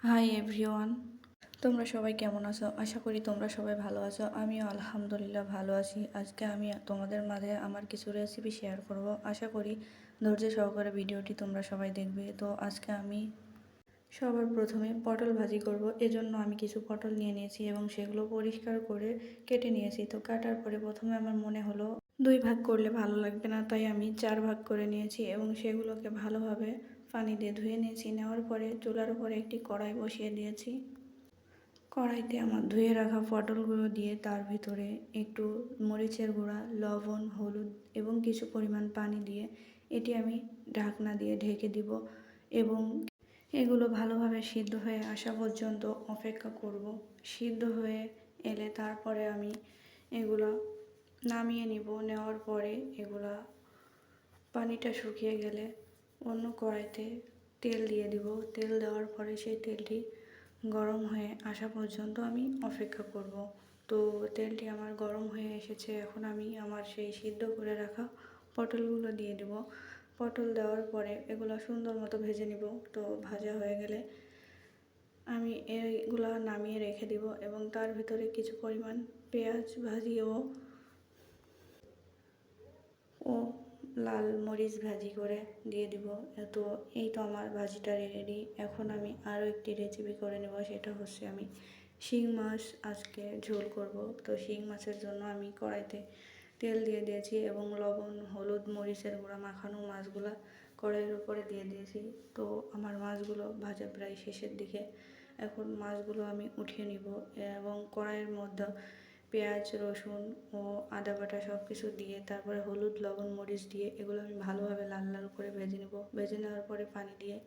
Hi everyone, তোমরা সবাই কেমন আছো? আশা করি তোমরা সবাই ভালো আছো। আমিও আলহামদুলিল্লাহ ভালো আছি। আজকে আমি তোমাদের মাঝে আমার কিছু রেসিপি শেয়ার করব। আশা করি ধৈর্য সহকারে ভিডিওটি তোমরা সবাই দেখবে। তো আজকে আমি সবার প্রথমে পটল ভাজি করব। এজন্য আমি কিছু পটল নিয়ে নিয়েছি এবং সেগুলো পরিষ্কার করে কেটে নিয়েছি। তো কাটার পরে প্রথমে আমার মনে হলো 2 ভাগ করলে ভালো লাগবে না, তাই আমি 4 ভাগ করে নিয়েছি এবং সেগুলোকে ভালোভাবে পানি দিয়ে ধুয়ে নিয়েছি। নেওয়ার পরে চুলার উপরে একটি কড়াই বসিয়ে দিয়েছি। কড়াইতে আমার ধুয়ে রাখা পটলগুলো দিয়ে তার ভিতরে একটু মরিচের গুঁড়া, লবণ, হলুদ এবং কিছু পরিমাণ পানি দিয়ে এটি আমি ঢাকনা দিয়ে ঢেকে দিব এবং এগুলো ভালোভাবে সিদ্ধ হয়ে আসা পর্যন্ত অপেক্ষা করব। সিদ্ধ হয়ে এলে তারপরে আমি এগুলো নামিয়ে নিব। নেওয়ার পরে এগুলা পানিটা শুকিয়ে গেলে অন্য কড়াইতে তেল দিয়ে দিব। তেল দেওয়ার পরে সেই তেলটি গরম হয়ে আসা পর্যন্ত আমি অপেক্ষা করব। তো তেলটি আমার গরম হয়ে এসেছে। এখন আমি আমার সেই সিদ্ধ করে রাখা পটলগুলো দিয়ে দেব। পটল দেওয়ার পরে এগুলো সুন্দর মতো ভেজে নিব। তো ভাজা হয়ে গেলে আমি এইগুলা নামিয়ে রেখে দিব এবং তার ভিতরে কিছু পরিমাণ পেঁয়াজ ভাজি ও লাল মরিচ ভাজি করে দিয়ে দিব। তো এই তো আমার ভাজিটা রেডি। এখন আমি আরও একটি রেসিপি করে নেব, সেটা হচ্ছে আমি শিং মাছ আজকে ঝোল করব। তো শিং মাছের জন্য আমি কড়াইতে তেল দিয়ে দিয়েছি এবং লবণ, হলুদ, মরিচের গুঁড়া মাখানো মাছগুলো কড়াইয়ের উপরে দিয়ে দিয়েছি। তো আমার মাছগুলো ভাজা প্রায় শেষের দিকে। এখন মাছগুলো আমি উঠিয়ে নিব এবং কড়াইয়ের মধ্যে পেঁয়াজ, রসুন ও আদা বাটা সব কিছু দিয়ে তারপরে হলুদ, লবণ, মরিচ দিয়ে এগুলো আমি ভালোভাবে লাল লাল করে ভেজে নেব। ভেজে নেওয়ার পরে পানি দিয়ে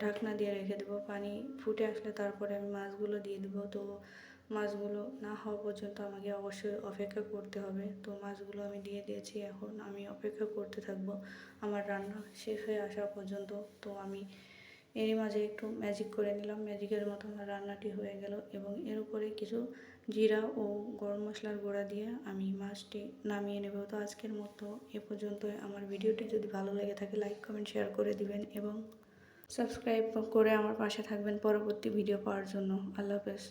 ঢাকনা দিয়ে রেখে দেবো। পানি ফুটে আসলে তারপরে আমি মাছগুলো দিয়ে দেবো। তো মাছগুলো না হওয়া পর্যন্ত আমাকে অবশ্যই অপেক্ষা করতে হবে। তো মাছগুলো আমি দিয়ে দিয়েছি। এখন আমি অপেক্ষা করতে থাকবো আমার রান্না শেষ হয়ে আসা পর্যন্ত। তো আমি এরই মাঝে একটু ম্যাজিক করে নিলাম। ম্যাজিকের মতো আমার রান্নাটি হয়ে গেল এবং এর উপরে কিছু জিরা ও গরম মশলার গুঁড়া দিয়ে আমি মাছটি নামিয়ে নেব। তো আজকের মতো এ পর্যন্তই। আমার ভিডিওটি যদি ভালো লেগে থাকে লাইক, কমেন্ট, শেয়ার করে দিবেন এবং সাবস্ক্রাইব করে আমার পাশে থাকবেন পরবর্তী ভিডিও পাওয়ার জন্য। আল্লাহ হাফেজ।